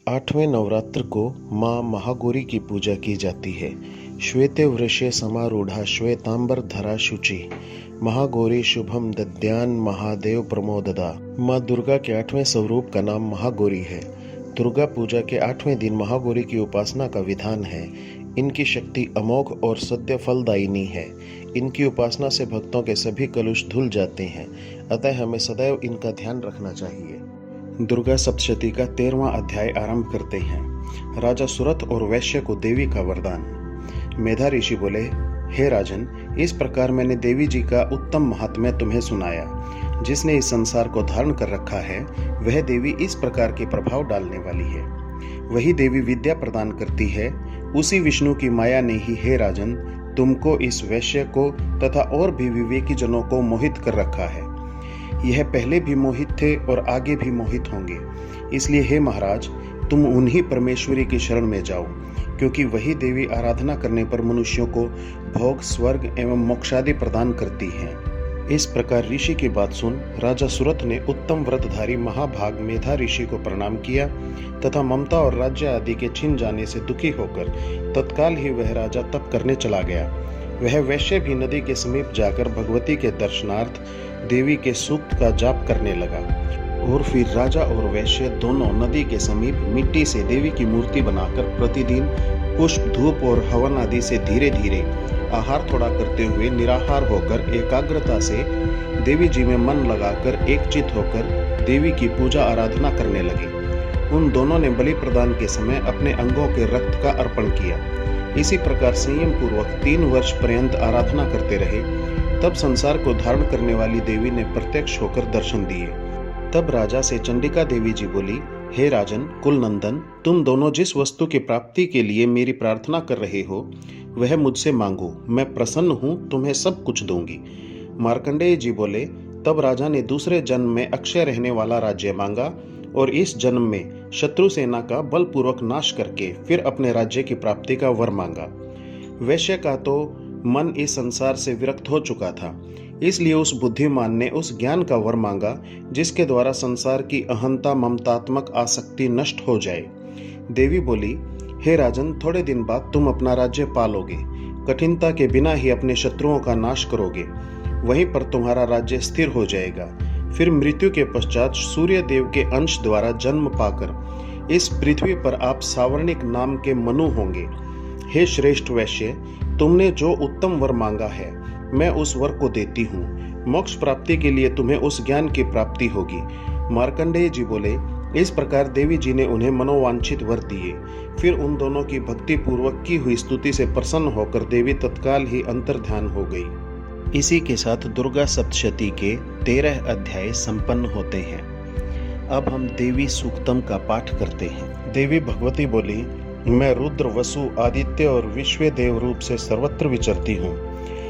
आठवें नवरात्र को माँ महागौरी की पूजा की जाती है। श्वेते वृषे समारूढ़ा श्वेतांबर धरा शुचि महागौरी शुभम दद्यान महादेव प्रमोददा। माँ दुर्गा के 8वें स्वरूप का नाम महागौरी है। दुर्गा पूजा के 8वें दिन महागौरी की उपासना का विधान है। इनकी शक्ति अमोघ और सद्य फलदायिनी है। इनकी उपासना से भक्तों के सभी कलुष धुल जाते हैं, अतः हमें सदैव इनका ध्यान रखना चाहिए। दुर्गा सप्तशती का 13वां अध्याय आरंभ करते हैं। राजा सुरथ और वैश्य को देवी का वरदान। मेधा ऋषि बोले, हे राजन, इस प्रकार मैंने देवी जी का उत्तम महात्म्य तुम्हें सुनाया। जिसने इस संसार को धारण कर रखा है, वह देवी इस प्रकार के प्रभाव डालने वाली है। वही देवी विद्या प्रदान करती है। उसी विष्णु की माया ने ही, हे राजन, तुमको, इस वैश्य को तथा और भी विवेकी जनों को मोहित कर रखा है। यह पहले भी मोहित थे और आगे भी मोहित होंगे। इसलिए हे महाराज, तुम उन्हीं परमेश्वरी की शरण में जाओ, क्योंकि वही देवी आराधना करने पर मनुष्यों को भोग, स्वर्ग एवं मोक्षादि प्रदान करती हैं। इस प्रकार ऋषि की बात सुन राजा सुरथ ने उत्तम व्रतधारी महाभाग मेधा ऋषि को प्रणाम किया तथा ममता और राज्य आदि के छिन जाने से दुखी होकर तत्काल ही वह राजा तप करने चला गया। वह वैश्य भी नदी के समीप जाकर भगवती के दर्शनार्थ देवी के सूक्त का जाप करने लगा। और फिर राजा और वैश्य दोनों नदी के समीप मिट्टी से देवी की मूर्ति बनाकर प्रतिदिन पुष्प, धूप और हवन आदि से धीरे धीरे आहार थोड़ा करते हुए निराहार होकर एकाग्रता से देवी जी में मन लगाकर एकचित होकर देवी की पूजा आराधना करने लगे। उन दोनों ने बलि प्रदान के समय अपने अंगों के रक्त का अर्पण किया। इसी प्रकार संयम पूर्वक 3 वर्ष पर्यंत आराधना करते रहे। तब संसार को धारण करने वाली देवी ने प्रत्यक्ष होकर दर्शन दिए। तब राजा से चंडिका देवी जी बोली, हे राजन, कुलनंदन, तुम दोनों जिस वस्तु की प्राप्ति के लिए मेरी प्रार्थना कर रहे हो, वह मुझसे मांगो। मैं प्रसन्न हूँ, तुम्हें सब कुछ दूंगी। मार्कंडेय जी बोले, तब राजा ने दूसरे जन्म में अक्षय रहने वाला राज्य मांगा और इस जन्म में शत्रु सेना का बलपूर्वक नाश करके फिर अपने राज्य की प्राप्ति का वर मांगा। वैश्य का तो मन इस संसार से विरक्त हो चुका था, इसलिए उस बुद्धिमान ने उस ज्ञान का वर मांगा जिसके द्वारा संसार की अहंता ममतात्मक आसक्ति नष्ट हो जाए। देवी बोली, हे राजन, थोड़े दिन बाद तुम अपना राज्य पालोगे। कठिनता के बिना ही अपने शत्रुओं का नाश करोगे। वहीं पर तुम्हारा राज्य स्थिर हो जाएगा। फिर मृत्यु के पश्चात सूर्य देव के अंश द्वारा जन्म पाकर इस पृथ्वी पर आप सावर्णिक नाम के मनु होंगे। हे श्रेष्ठ वैश्य, तुमने जो उत्तम वर मांगा है, मैं उस वर को देती हूँ। मोक्ष प्राप्ति के लिए तुम्हें उस ज्ञान की प्राप्ति होगी। मार्कंडेय जी बोले, इस प्रकार देवी जी ने उन्हें मनोवांछित वर दिए। फिर उन दोनों की भक्ति पूर्वक की हुई स्तुति से प्रसन्न होकर देवी तत्काल ही अंतर्ध्यान हो गई। इसी के साथ दुर्गा सप्तशती के 13 अध्याय संपन्न होते हैं। अब हम देवी सूक्तम का पाठ करते हैं। देवी भगवती बोली, मैं रुद्र, वसु, आदित्य और विश्व देव रूप से सर्वत्र विचरती हूँ।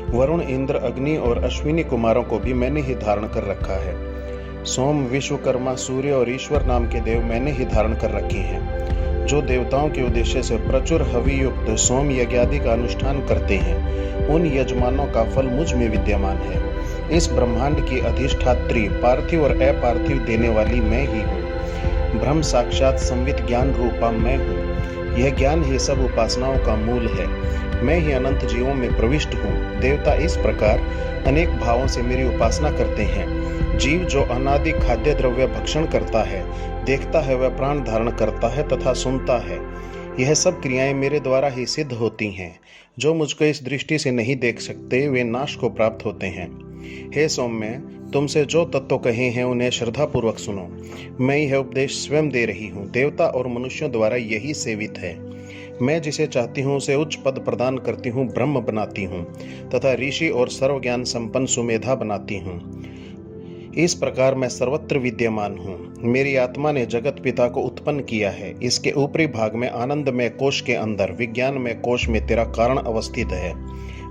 वरुण, इंद्र, अग्नि और अश्विनी कुमारों को भी मैंने ही धारण कर रखा है। सोम, विश्वकर्मा, सूर्य और ईश्वर नाम के देव मैंने ही धारण कर रखे हैं। जो देवताओं के उद्देश्य से प्रचुर हवि युक्त सोम यज्ञ आदि का अनुष्ठान करते हैं, उन यजमानों का फल मुझ में विद्यमान है। इस ब्रह्मांड की अधिष्ठात्री, पार्थिव और अपार्थिव देने वाली मैं ही हूँ। ब्रह्म साक्षात संवित ज्ञान रूपा मैं हूँ। यह ज्ञान ही सब उपासनाओं का मूल है। मैं ही अनंत जीवों में प्रविष्ट हूँ। देवता इस प्रकार अनेक भावों से मेरी उपासना करते हैं। जीव जो अनादि खाद्य द्रव्य भक्षण करता है, देखता है, वह प्राण धारण करता है तथा सुनता है। यह सब क्रियाएं मेरे द्वारा ही सिद्ध होती हैं। जो मुझको इस दृष्टि से नहीं देख सकते, वे नाश को प्राप्त होते हैं। हे सौम्य, तुमसे जो तत्व कहे हैं उन्हें श्रद्धापूर्वक सुनो। मैं यह उपदेश स्वयं दे रही हूँ। देवता और मनुष्यों द्वारा यही सेवित है। मैं जिसे चाहती हूँ उसे उच्च पद प्रदान करती हूँ, ब्रह्म बनाती हूँ तथा ऋषि और सर्वज्ञान संपन्न सुमेधा बनाती हूँ। इस प्रकार मैं सर्वत्र विद्यमान हूँ। मेरी आत्मा ने जगत पिता को उत्पन्न किया है। इसके ऊपरी भाग में आनंदमय कोश के अंदर विज्ञानमय कोश में तेरा कारण अवस्थित है।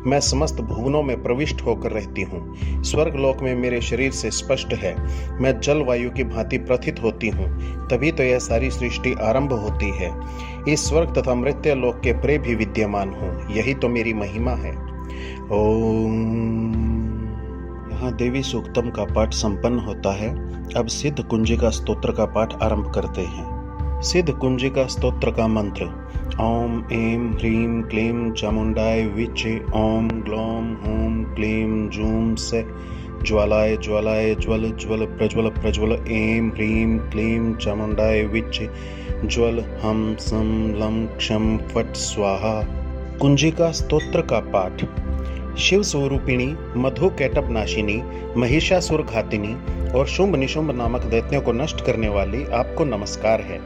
मैं समस्त भुवनों में प्रविष्ट होकर रहती हूँ। स्वर्ग लोक में मेरे शरीर से स्पष्ट है। मैं जल वायु की भांति प्रथित होती हूँ, तभी तो यह सारी सृष्टि आरंभ होती है। इस स्वर्ग तथा मृत्यु लोक के परे भी विद्यमान हूँ। यही तो मेरी महिमा है। ओम। यहाँ देवी सूक्तम का पाठ संपन्न होता है। अब सिद्ध कुंजिका स्तोत्र का पाठ आरंभ करते हैं। सिद्ध कुंजिका स्तोत्र का मंत्र। ओम ऐं ह्रीं क्लीं चामुंडाय विचे ओम ग्लौम हूं क्लीं जूं से ज्वालाय ज्वालाय ज्वल ज्वल प्रज्वल प्रज्वल ऐं ह्रीं क्लीं चामुंडाय विचे ज्वल हम सम लं क्षम फट स्वाहा। कुंजिका स्तोत्र का पाठ। शिव स्वरूपिणी, मधु कैटप नाशिनी, महिषासुर घातिनी और शुंभ निशुंभ नामक दैत्यों को नष्ट करने वाली आपको नमस्कार है।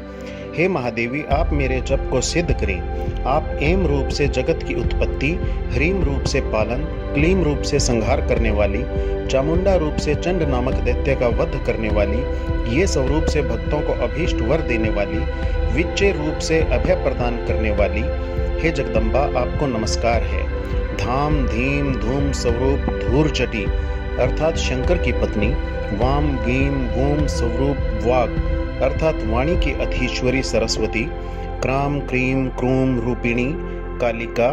हे महादेवी, आप मेरे जप को सिद्ध करें। आप ऐं रूप से जगत की उत्पत्ति, ह्रीं रूप से पालन, क्लीं रूप से संहार करने वाली, चामुंडा रूप से चंड नामक दैत्य का वध करने वाली, ये स्वरूप से भक्तों को अभीष्ट वर देने वाली, विच्चे रूप से अभय प्रदान करने वाली, हे जगदम्बा आपको नमस्कार है। धाम धीम धूम स्वरूप धूर्चटी अर्थात शंकर की पत्नी, वाम गीम वूम स्वरूप वाग अर्थात वाणी की अधीश्वरी सरस्वती, क्राम क्रीम क्रूम रूपिणी कालिका,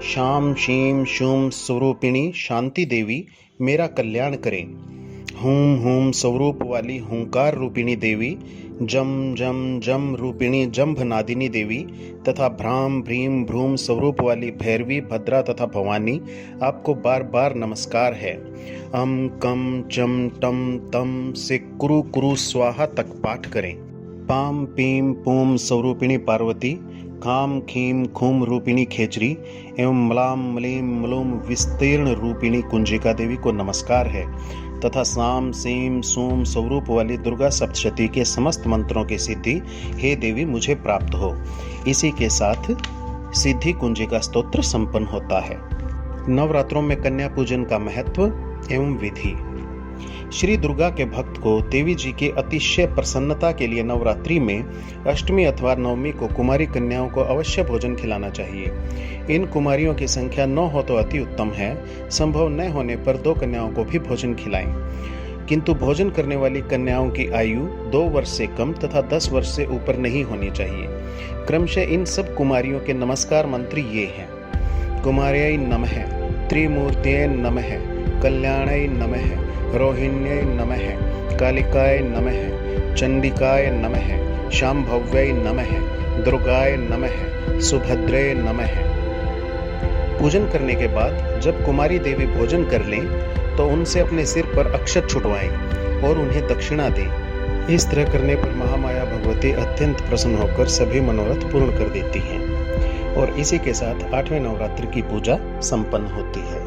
शाम शीम शूम स्वरूपिणी शांति देवी मेरा कल्याण करें। हूम हूम स्वरूप वाली हुंकार रूपिणी देवी, जम जम जम रूपिणी जंभ नादिनी देवी तथा भ्राम भ्रीम भ्रूम स्वरूप वाली भैरवी भद्रा तथा भवानी आपको बार बार नमस्कार है। अम कम चम टम तम से कुरु कुरु स्वाहा तक पाठ करें। पाम पीम पूम स्वरूपिणी पार्वती, खाम खीम खूम रूपिणी खेचरी एवं मलाम मलीम मलूम विस्तीर्ण रूपिणी कुंजिका देवी को नमस्कार है तथा साम सीम सूम स्वरूप वाली दुर्गा सप्तशती के समस्त मंत्रों की सिद्धि हे देवी मुझे प्राप्त हो। इसी के साथ सिद्धि कुंजिका स्तोत्र संपन्न होता है। नवरात्रों में कन्या पूजन का महत्व एवं विधि। श्री दुर्गा के भक्त को देवी जी की अतिशय प्रसन्नता के लिए नवरात्रि में अष्टमी अथवा नवमी को कुमारी कन्याओं को अवश्य भोजन खिलाना चाहिए। इन कुमारियों की संख्या 9 हो तो अति उत्तम है। संभव न होने पर 2 कन्याओं को भी भोजन खिलाएं। किंतु भोजन करने वाली कन्याओं की आयु 2 वर्ष से कम तथा 10 वर्ष से ऊपर नहीं होनी चाहिए। क्रमशः इन सब कुमारियों के नमस्कार मंत्र ये हैं। कुमार्यै नमः, त्रिमूर्तये नमः, कल्याणै नमः, रोहिण्यै नमः, कालिकाय नमः, चंडिकाय नमः, शांभव्यै नमः, दुर्गाय नमः, सुभद्रे नमः। पूजन करने के बाद जब कुमारी देवी भोजन कर लें तो उनसे अपने सिर पर अक्षत छुटवाएं और उन्हें दक्षिणा दें। इस तरह करने पर महामाया भगवती अत्यंत प्रसन्न होकर सभी मनोरथ पूर्ण कर देती हैं और इसी के साथ 8वें नवरात्र की पूजा संपन्न होती है।